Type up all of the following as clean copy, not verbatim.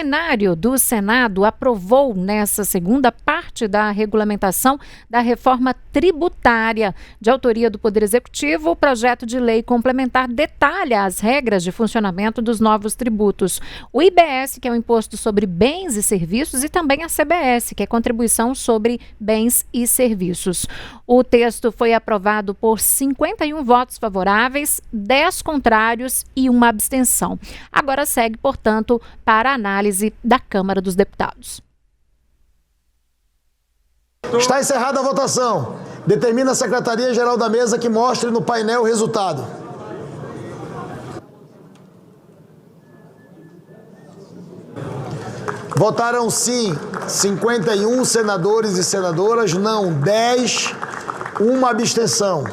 plenário do Senado aprovou nessa segunda parte da regulamentação da reforma tributária. De autoria do Poder Executivo, o projeto de lei complementar detalha as regras de funcionamento dos novos tributos. O IBS, que é o Imposto sobre Bens e Serviços, e também a CBS, que é Contribuição sobre Bens e Serviços. O texto foi aprovado por 51 votos favoráveis, 10 contrários e uma abstenção. Agora segue, portanto, para a análise da Câmara dos Deputados. Está encerrada a votação. Determina a Secretaria-Geral da Mesa que mostre no painel o resultado. Votaram sim 51 senadores e senadoras, não 10, uma abstenção.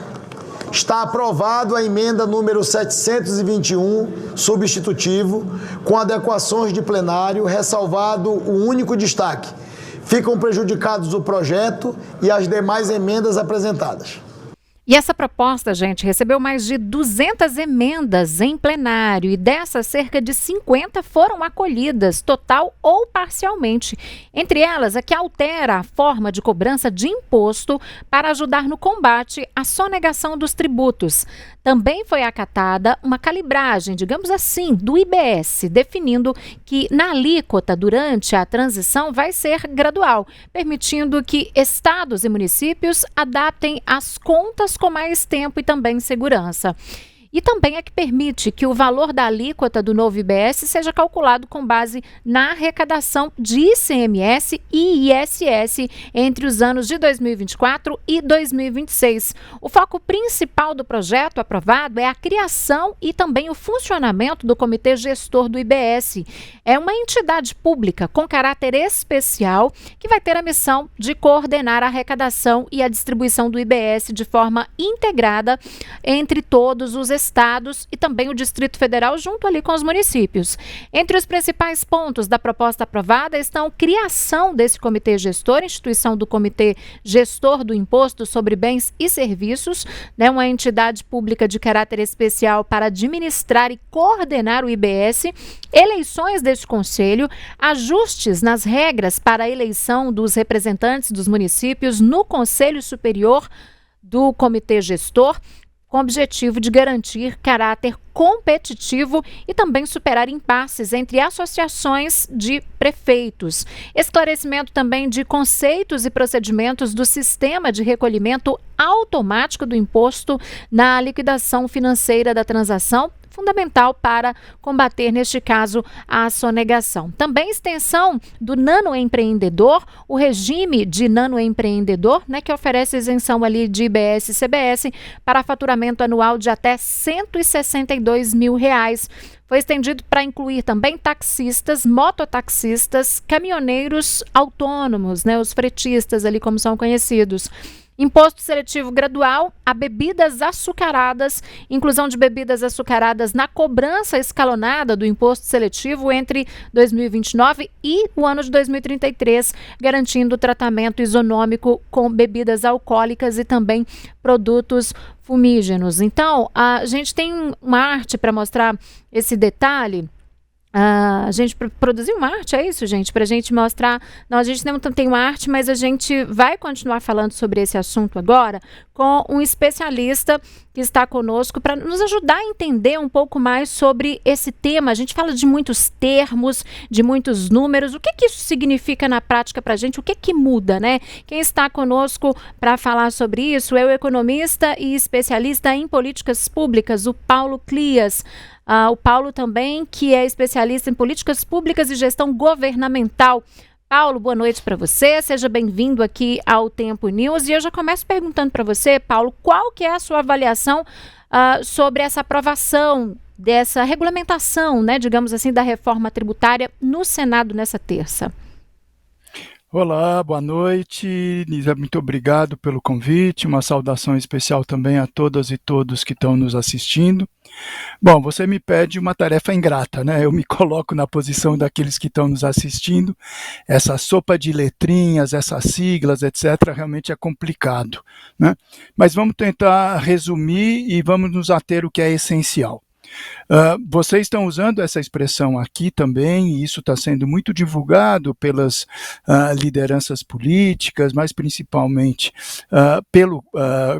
Está aprovado a emenda número 721, substitutivo, com adequações de plenário, ressalvado o único destaque. Ficam prejudicados o projeto e as demais emendas apresentadas. E essa proposta, gente, recebeu mais de 200 emendas em plenário e dessas, cerca de 50 foram acolhidas, total ou parcialmente. Entre elas, a que altera a forma de cobrança de imposto para ajudar no combate à sonegação dos tributos. Também foi acatada uma calibragem, digamos assim, do IBS, definindo que na alíquota durante a transição vai ser gradual, permitindo que estados e municípios adaptem as contas com mais tempo e também segurança. E também é que permite que o valor da alíquota do novo IBS seja calculado com base na arrecadação de ICMS e ISS entre os anos de 2024 e 2026. O foco principal do projeto aprovado é a criação e também o funcionamento do Comitê Gestor do IBS. É uma entidade pública com caráter especial que vai ter a missão de coordenar a arrecadação e a distribuição do IBS de forma integrada entre todos os estados e também o Distrito Federal junto ali com os municípios. Entre os principais pontos da proposta aprovada estão criação desse comitê gestor, instituição do Comitê Gestor do Imposto sobre Bens e Serviços, uma entidade pública de caráter especial para administrar e coordenar o IBS, eleições deste conselho, ajustes nas regras para a eleição dos representantes dos municípios no Conselho Superior do Comitê Gestor, com o objetivo de garantir caráter competitivo e também superar impasses entre associações de prefeitos. Esclarecimento também de conceitos e procedimentos do sistema de recolhimento automático do imposto na liquidação financeira da transação, fundamental para combater, neste caso, a sonegação. Também extensão do nanoempreendedor, o regime de nanoempreendedor, que oferece isenção ali de IBS e CBS para faturamento anual de até R$162 mil. Foi estendido para incluir também taxistas, mototaxistas, caminhoneiros autônomos, os fretistas ali como são conhecidos. Imposto seletivo gradual a bebidas açucaradas, inclusão de bebidas açucaradas na cobrança escalonada do imposto seletivo entre 2029 e o ano de 2033, garantindo tratamento isonômico com bebidas alcoólicas e também produtos fumígenos. Então, a gente tem uma arte para mostrar esse detalhe. A gente produziu uma arte, é isso, gente? Para a gente mostrar. Não, a gente não tem uma arte, mas a gente vai continuar falando sobre esse assunto agora com um especialista que está conosco para nos ajudar a entender um pouco mais sobre esse tema. A gente fala de muitos termos, de muitos números. O que isso significa na prática para a gente? O que muda, Quem está conosco para falar sobre isso é o economista e especialista em políticas públicas, o Paulo Clias. O Paulo também, que é especialista em políticas públicas e gestão governamental. Paulo, boa noite para você, seja bem-vindo aqui ao Tempo News. E eu já começo perguntando para você, Paulo, qual que é a sua avaliação sobre essa aprovação dessa regulamentação, digamos assim, da reforma tributária no Senado nessa terça? Olá, boa noite, Nisa, muito obrigado pelo convite, uma saudação especial também a todas e todos que estão nos assistindo. Bom, você me pede uma tarefa ingrata, Eu me coloco na posição daqueles que estão nos assistindo, essa sopa de letrinhas, essas siglas, etc., realmente é complicado, Mas vamos tentar resumir e vamos nos ater o que é essencial. Vocês estão usando essa expressão aqui também, e isso está sendo muito divulgado pelas lideranças políticas, mas principalmente pelo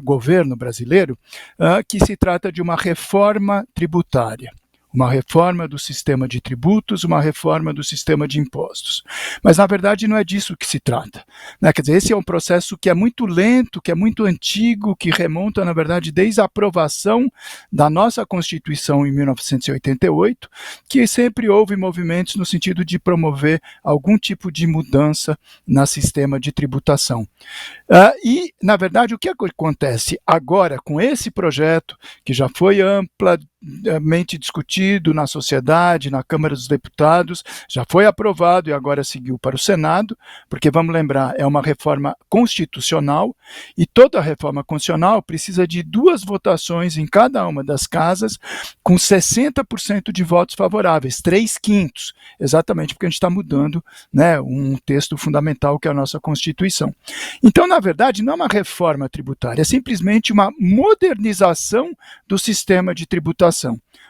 governo brasileiro, que se trata de uma reforma tributária. Uma reforma do sistema de tributos, uma reforma do sistema de impostos. Mas, na verdade, não é disso que se trata, né? Quer dizer, esse é um processo que é muito lento, que é muito antigo, que remonta, na verdade, desde a aprovação da nossa Constituição em 1988, que sempre houve movimentos no sentido de promover algum tipo de mudança no sistema de tributação. E, na verdade, o que acontece agora com esse projeto, que já foi amplamente discutido na sociedade, na Câmara dos Deputados, já foi aprovado e agora seguiu para o Senado, porque, vamos lembrar, é uma reforma constitucional, e toda reforma constitucional precisa de 2 votações em cada uma das casas, com 60% de votos favoráveis, 3/5, exatamente porque a gente está mudando, né, um texto fundamental que é a nossa Constituição. Então, na verdade, não é uma reforma tributária, é simplesmente uma modernização do sistema de tributação.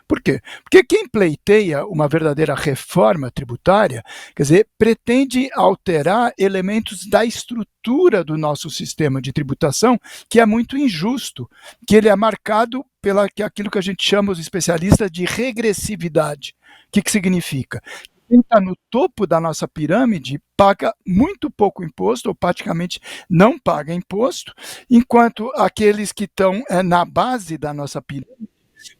Por quê? Porque quem pleiteia uma verdadeira reforma tributária, quer dizer, pretende alterar elementos da estrutura do nosso sistema de tributação, que é muito injusto, que ele é marcado pela aquilo que a gente chama, os especialistas, de regressividade. O que significa? Quem está no topo da nossa pirâmide paga muito pouco imposto, ou praticamente não paga imposto, enquanto aqueles que estão na base da nossa pirâmide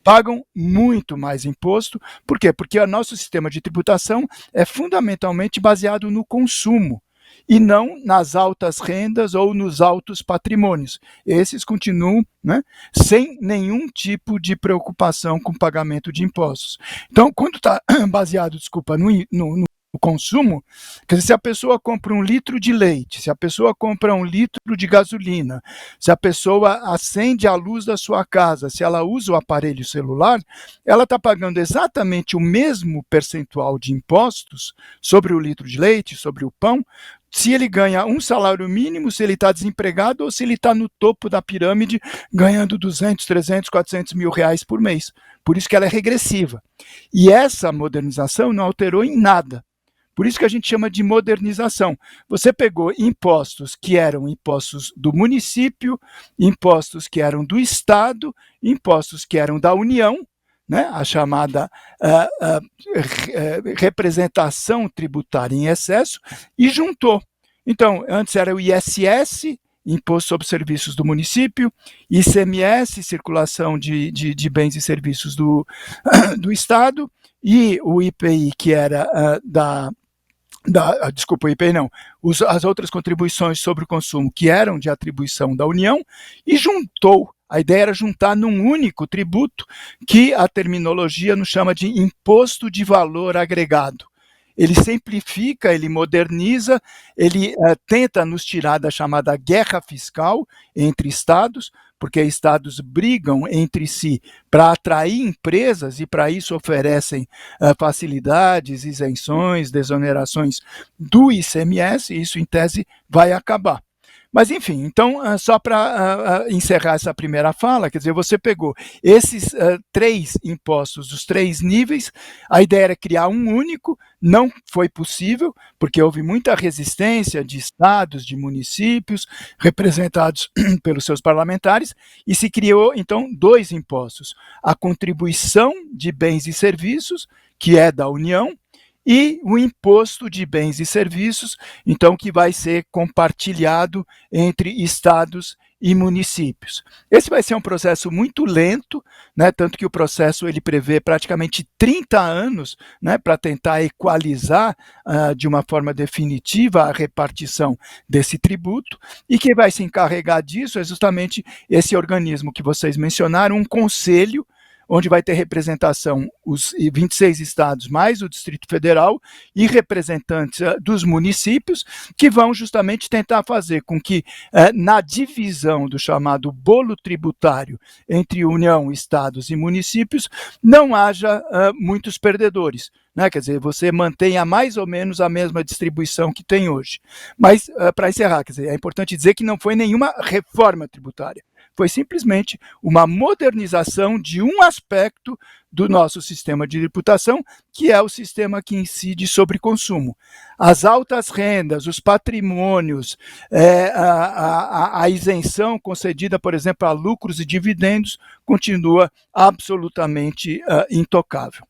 pagam muito mais imposto. Por quê? Porque o nosso sistema de tributação é fundamentalmente baseado no consumo, e não nas altas rendas ou nos altos patrimônios. Esses continuam, né, sem nenhum tipo de preocupação com o pagamento de impostos. Então, quando está baseado, no consumo, quer dizer, se a pessoa compra 1 litro de leite, se a pessoa compra 1 litro de gasolina, se a pessoa acende a luz da sua casa, se ela usa o aparelho celular, ela está pagando exatamente o mesmo percentual de impostos sobre o litro de leite, sobre o pão, se ele ganha um salário mínimo, se ele está desempregado ou se ele está no topo da pirâmide ganhando 200, 300, 400 mil reais por mês. Por isso que ela é regressiva. E essa modernização não alterou em nada. Por isso que a gente chama de modernização. Você pegou impostos que eram impostos do município, impostos que eram do Estado, impostos que eram da União, né, a chamada representação tributária em excesso, e juntou. Então, antes era o ISS, Imposto sobre Serviços do Município, ICMS, Circulação de Bens e Serviços do Estado, e o IPI, que era desculpa, o IPI não, as outras contribuições sobre o consumo, que eram de atribuição da União, e juntou. A ideia era juntar num único tributo, que a terminologia nos chama de imposto de valor agregado. Ele simplifica, ele moderniza, ele tenta nos tirar da chamada guerra fiscal entre estados, porque estados brigam entre si para atrair empresas e para isso oferecem facilidades, isenções, desonerações do ICMS, e isso em tese vai acabar. Mas, enfim, então, só para encerrar essa primeira fala, quer dizer, você pegou esses 3 impostos, os 3 níveis, a ideia era criar um único, não foi possível, porque houve muita resistência de estados, de municípios, representados pelos seus parlamentares, e se criou, então, 2 impostos. A contribuição de bens e serviços, que é da União, e o imposto de bens e serviços, então, que vai ser compartilhado entre estados e municípios. Esse vai ser um processo muito lento, né, tanto que o processo ele prevê praticamente 30 anos, né, para tentar equalizar de uma forma definitiva a repartição desse tributo, e quem vai se encarregar disso é justamente esse organismo que vocês mencionaram, um conselho, onde vai ter representação os 26 estados mais o Distrito Federal e representantes dos municípios, que vão justamente tentar fazer com que, na divisão do chamado bolo tributário entre União, estados e municípios, não haja muitos perdedores. Né? Quer dizer, você mantenha mais ou menos a mesma distribuição que tem hoje. Mas, para encerrar, quer dizer, é importante dizer que não foi nenhuma reforma tributária. foi simplesmente uma modernização de um aspecto do nosso sistema de tributação, que é o sistema que incide sobre consumo. As altas rendas, os patrimônios, a isenção concedida, por exemplo, a lucros e dividendos, continua absolutamente intocável.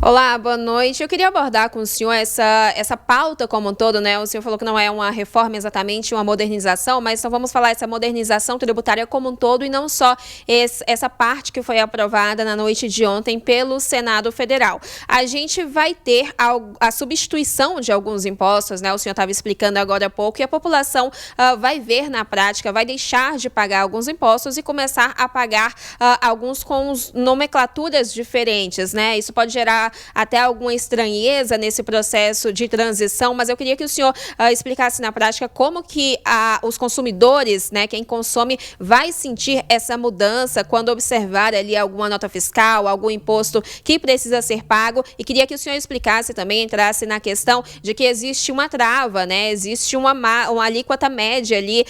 Olá, boa noite. Eu queria abordar com o senhor essa pauta como um todo, né? O senhor falou que não é uma reforma exatamente, uma modernização, mas então vamos falar essa modernização tributária como um todo e não só essa parte que foi aprovada na noite de ontem pelo Senado Federal. A gente vai ter a substituição de alguns impostos, né? O senhor estava explicando agora há pouco, e a população vai ver na prática, vai deixar de pagar alguns impostos e começar a pagar alguns com nomenclaturas diferentes, né? Isso pode gerar até alguma estranheza nesse processo de transição, mas eu queria que o senhor explicasse na prática como que os consumidores, né, quem consome, vai sentir essa mudança quando observar ali alguma nota fiscal, algum imposto que precisa ser pago, e queria que o senhor explicasse também, entrasse na questão de que existe uma trava, né, existe uma alíquota média ali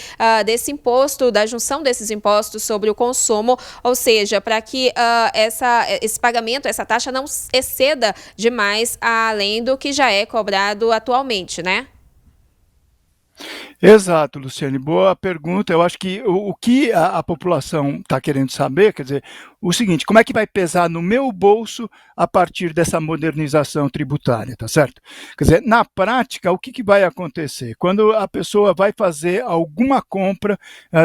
desse imposto, da junção desses impostos sobre o consumo, ou seja, para que esse pagamento, essa taxa não exceda demais além do que já é cobrado atualmente, né? Exato, Luciane, boa pergunta. Eu acho que o que a população está querendo saber, quer dizer, o seguinte, como é que vai pesar no meu bolso a partir dessa modernização tributária, tá certo? Quer dizer, na prática, o que vai acontecer? Quando a pessoa vai fazer alguma compra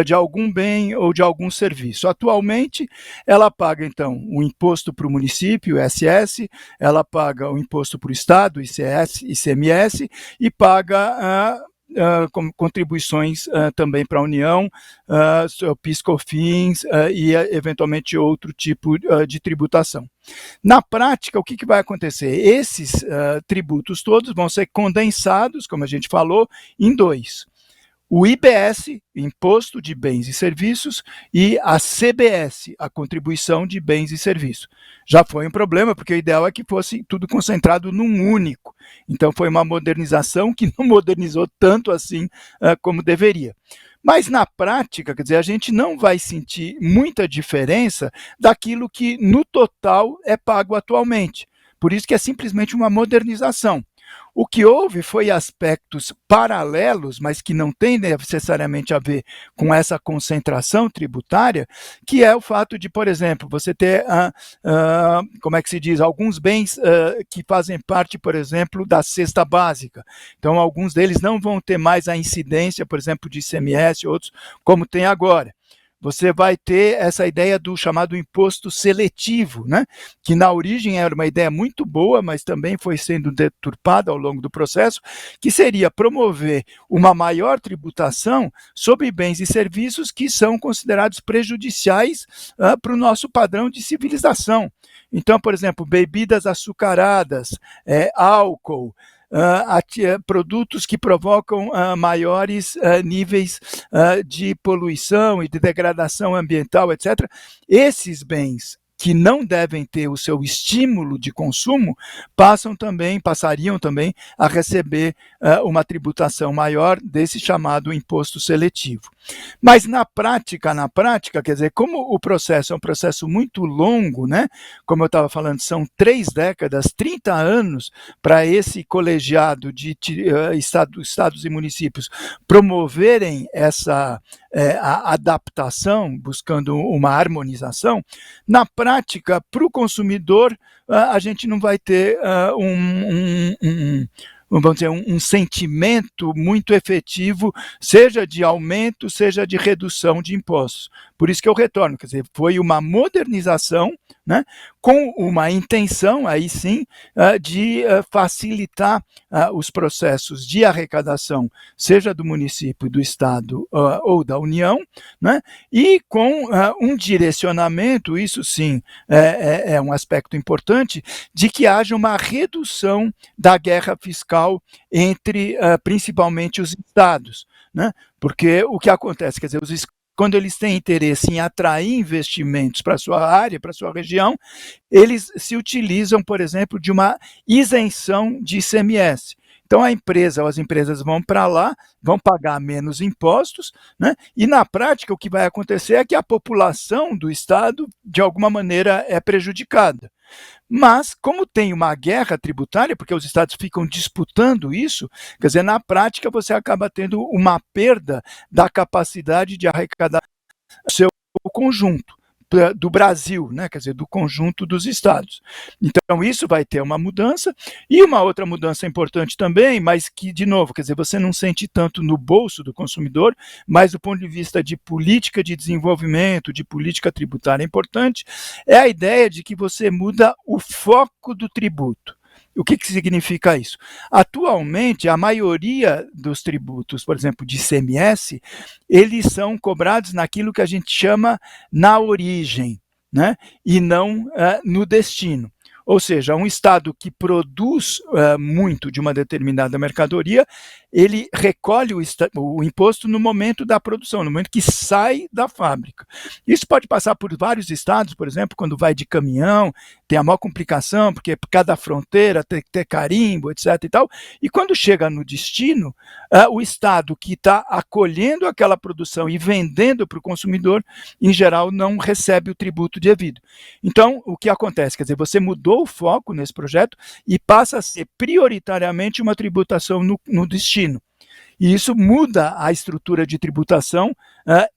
de algum bem ou de algum serviço. Atualmente, ela paga, então, o imposto para o município, o ISS, ela paga o imposto para o Estado, ICS, ICMS, e paga contribuições também para a União, PIS/COFINS e eventualmente outro tipo de tributação. Na prática, o que vai acontecer? Esses tributos todos vão ser condensados, como a gente falou, em dois. O IBS, Imposto de Bens e Serviços, e a CBS, a Contribuição de Bens e Serviços. Já foi um problema, porque o ideal é que fosse tudo concentrado num único. Então, foi uma modernização que não modernizou tanto assim como deveria. Mas, na prática, quer dizer, a gente não vai sentir muita diferença daquilo que, no total, é pago atualmente. Por isso que é simplesmente uma modernização. O que houve foi aspectos paralelos, mas que não têm necessariamente a ver com essa concentração tributária, que é o fato de, por exemplo, você ter, como é que se diz, alguns bens que fazem parte, por exemplo, da cesta básica. Então, alguns deles não vão ter mais a incidência, por exemplo, de ICMS, outros como tem agora. Você vai ter essa ideia do chamado imposto seletivo, né? Que na origem era uma ideia muito boa, mas também foi sendo deturpada ao longo do processo, que seria promover uma maior tributação sobre bens e serviços que são considerados prejudiciais para o nosso padrão de civilização. Então, por exemplo, bebidas açucaradas, álcool, produtos que provocam maiores níveis de poluição e de degradação ambiental, etc. Esses bens que não devem ter o seu estímulo de consumo, passariam também a receber uma tributação maior desse chamado imposto seletivo. Mas na prática, quer dizer, como o processo é um processo muito longo, né? Como eu estava falando, são 3 décadas, 30 anos para esse colegiado de estados e municípios promoverem essa a adaptação, buscando uma harmonização. Na prática, para o consumidor, a gente não vai ter vamos dizer, um sentimento muito efetivo, seja de aumento, seja de redução de impostos. Por isso que eu retorno, quer dizer, foi uma modernização, né, com uma intenção, aí sim, de facilitar os processos de arrecadação, seja do município, do Estado ou da União, né, e com um direcionamento, isso sim é um aspecto importante, de que haja uma redução da guerra fiscal entre principalmente os estados, né? Porque o que acontece, quer dizer, quando eles têm interesse em atrair investimentos para a sua área, para a sua região, eles se utilizam, por exemplo, de uma isenção de ICMS. Então a empresa ou as empresas vão para lá, vão pagar menos impostos, né? E na prática o que vai acontecer é que a população do estado de alguma maneira é prejudicada. Mas, como tem uma guerra tributária, porque os estados ficam disputando isso, quer dizer, na prática você acaba tendo uma perda da capacidade de arrecadar o seu conjunto do Brasil, né? Quer dizer, do conjunto dos estados. Então, isso vai ter uma mudança, e uma outra mudança importante também, mas que, de novo, quer dizer, você não sente tanto no bolso do consumidor, mas do ponto de vista de política de desenvolvimento, de política tributária importante, é a ideia de que você muda o foco do tributo. O que significa isso? Atualmente, a maioria dos tributos, por exemplo, de ICMS, eles são cobrados naquilo que a gente chama na origem, né? E não no destino. Ou seja, um estado que produz muito de uma determinada mercadoria, ele recolhe o imposto no momento da produção, no momento que sai da fábrica. Isso pode passar por vários estados, por exemplo, quando vai de caminhão, tem a maior complicação, porque cada fronteira tem que ter carimbo, etc. e tal. E quando chega no destino, o estado que está acolhendo aquela produção e vendendo para o consumidor, em geral, não recebe o tributo devido. Então, o que acontece? Quer dizer, você mudou o foco nesse projeto e passa a ser prioritariamente uma tributação no destino. E isso muda a estrutura de tributação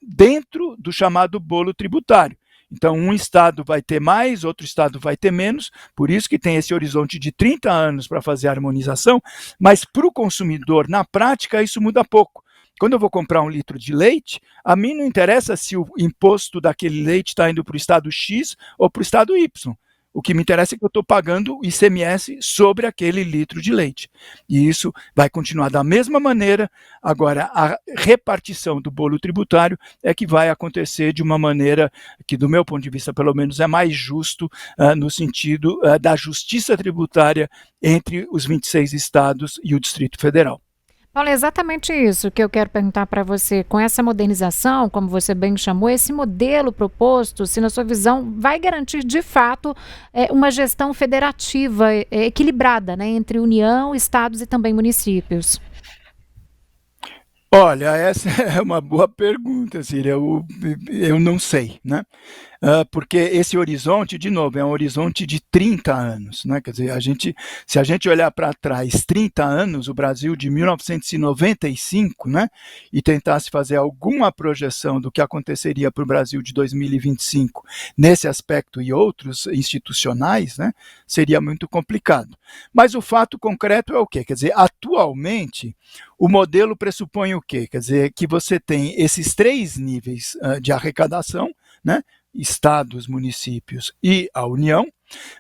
dentro do chamado bolo tributário. Então, um estado vai ter mais, outro estado vai ter menos, por isso que tem esse horizonte de 30 anos para fazer a harmonização, mas para o consumidor, na prática, isso muda pouco. Quando eu vou comprar um litro de leite, a mim não interessa se o imposto daquele leite está indo para o estado X ou para o estado Y. O que me interessa é que eu estou pagando ICMS sobre aquele litro de leite. E isso vai continuar da mesma maneira. Agora, a repartição do bolo tributário é que vai acontecer de uma maneira que, do meu ponto de vista, pelo menos, é mais justo no sentido da justiça tributária entre os 26 estados e o Distrito Federal. Paulo, é exatamente isso que eu quero perguntar para você. Com essa modernização, como você bem chamou, esse modelo proposto, se na sua visão vai garantir de fato uma gestão federativa equilibrada, né, entre União, estados e também municípios? Olha, essa é uma boa pergunta, Círia. Eu não sei, né? Porque esse horizonte, de novo, é um horizonte de 30 anos, né? Quer dizer, se a gente olhar para trás 30 anos, o Brasil de 1995, né? E tentasse fazer alguma projeção do que aconteceria para o Brasil de 2025 nesse aspecto e outros institucionais, né? Seria muito complicado. Mas o fato concreto é o quê? Quer dizer, atualmente, o modelo pressupõe o quê? Quer dizer, que você tem esses 3 níveis de arrecadação, né? Estados, municípios e a União,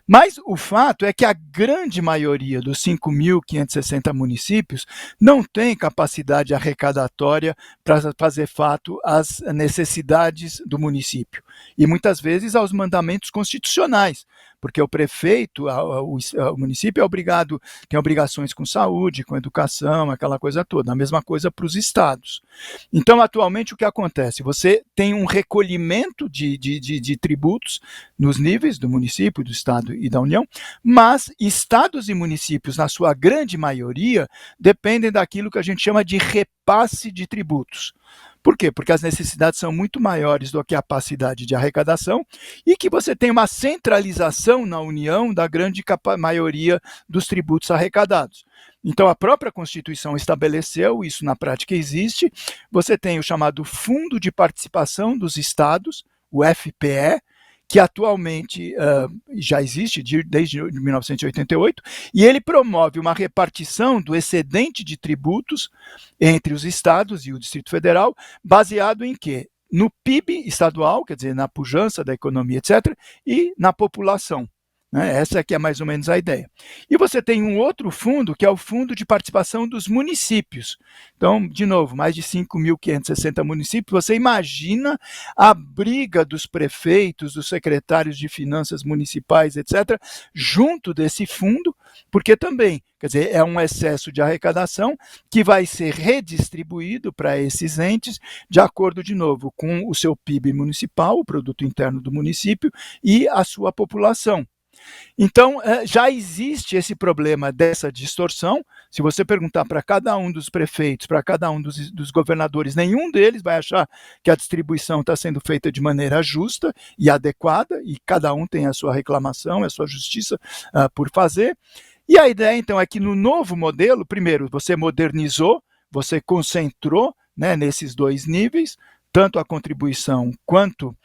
mas o fato é que a grande maioria dos 5.560 municípios não tem capacidade arrecadatória para fazer fato às necessidades do município e muitas vezes aos mandamentos constitucionais, porque o prefeito, o município é obrigado, tem obrigações com saúde, com educação, aquela coisa toda, a mesma coisa para os estados. Então, atualmente, o que acontece? Você tem um recolhimento de tributos nos níveis do município, do estado e da União, mas estados e municípios, na sua grande maioria, dependem daquilo que a gente chama de repasse de tributos. Por quê? Porque as necessidades são muito maiores do que a capacidade de arrecadação e que você tem uma centralização na União da grande maioria dos tributos arrecadados. Então, a própria Constituição estabeleceu, isso na prática existe, você tem o chamado Fundo de Participação dos Estados, o FPE, que atualmente já existe desde 1988, e ele promove uma repartição do excedente de tributos entre os estados e o Distrito Federal, baseado em quê? No PIB estadual, quer dizer, na pujança da economia, etc., e na população. Essa aqui é mais ou menos a ideia. E você tem um outro fundo, que é o Fundo de Participação dos Municípios. Então, de novo, mais de 5.560 municípios. Você imagina a briga dos prefeitos, dos secretários de finanças municipais, etc., junto desse fundo, porque também, quer dizer, é um excesso de arrecadação que vai ser redistribuído para esses entes, de acordo, de novo, com o seu PIB municipal, o produto interno do município, e a sua população. Então, já existe esse problema dessa distorção. Se você perguntar para cada um dos prefeitos, para cada um dos governadores, nenhum deles vai achar que a distribuição está sendo feita de maneira justa e adequada, e cada um tem a sua reclamação, a sua justiça por fazer. E a ideia, então, é que no novo modelo, primeiro, você modernizou, você concentrou, né, nesses dois níveis, tanto a contribuição quanto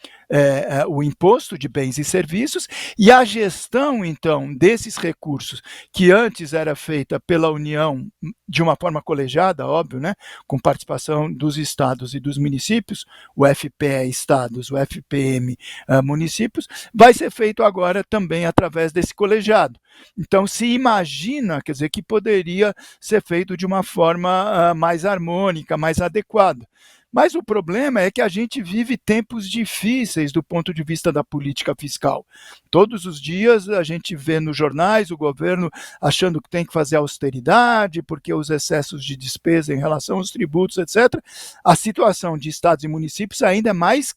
o imposto de bens e serviços, e a gestão, então, desses recursos, que antes era feita pela União de uma forma colegiada, óbvio, né, com participação dos estados e dos municípios, o FPE estados, o FPM municípios, vai ser feito agora também através desse colegiado. Então, se imagina, quer dizer, que poderia ser feito de uma forma mais harmônica, mais adequada. Mas o problema é que a gente vive tempos difíceis do ponto de vista da política fiscal. Todos os dias a gente vê nos jornais o governo achando que tem que fazer austeridade, porque os excessos de despesa em relação aos tributos, etc. A situação de estados e municípios ainda é mais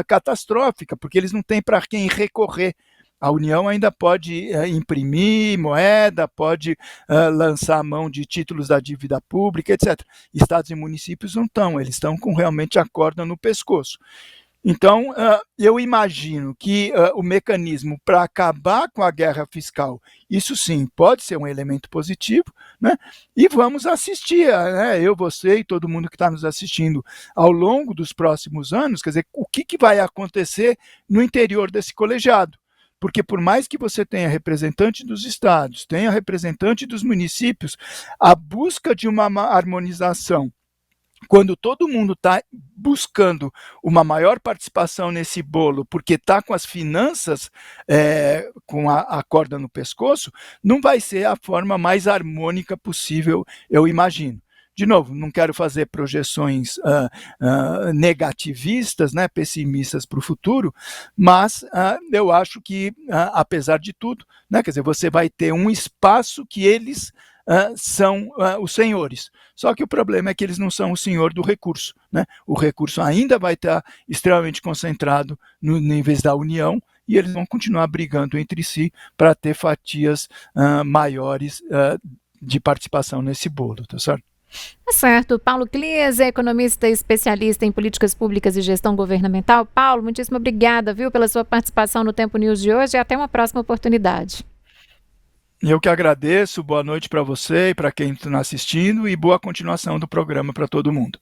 catastrófica, porque eles não têm para quem recorrer. A União ainda pode imprimir moeda, pode lançar a mão de títulos da dívida pública, etc. Estados e municípios não estão, eles estão com realmente a corda no pescoço. Então, eu imagino que o mecanismo para acabar com a guerra fiscal, isso sim, pode ser um elemento positivo, né? E vamos assistir, né? Eu, você e todo mundo que está nos assistindo ao longo dos próximos anos, quer dizer, o que vai acontecer no interior desse colegiado. Porque por mais que você tenha representante dos estados, tenha representante dos municípios, a busca de uma harmonização, quando todo mundo está buscando uma maior participação nesse bolo, porque está com as finanças com a corda no pescoço, não vai ser a forma mais harmônica possível, eu imagino. De novo, não quero fazer projeções negativistas, né, pessimistas para o futuro, mas eu acho que, apesar de tudo, né, quer dizer, você vai ter um espaço que eles são os senhores. Só que o problema é que eles não são o senhor do recurso, né? O recurso ainda vai estar extremamente concentrado nos níveis da União, e eles vão continuar brigando entre si para ter fatias maiores de participação nesse bolo, tá certo? Tá certo. Paulo Klies, economista e especialista em políticas públicas e gestão governamental. Paulo, muitíssimo obrigada, viu, pela sua participação no Tempo News de hoje, e até uma próxima oportunidade. Eu que agradeço, boa noite para você e para quem está assistindo, e boa continuação do programa para todo mundo.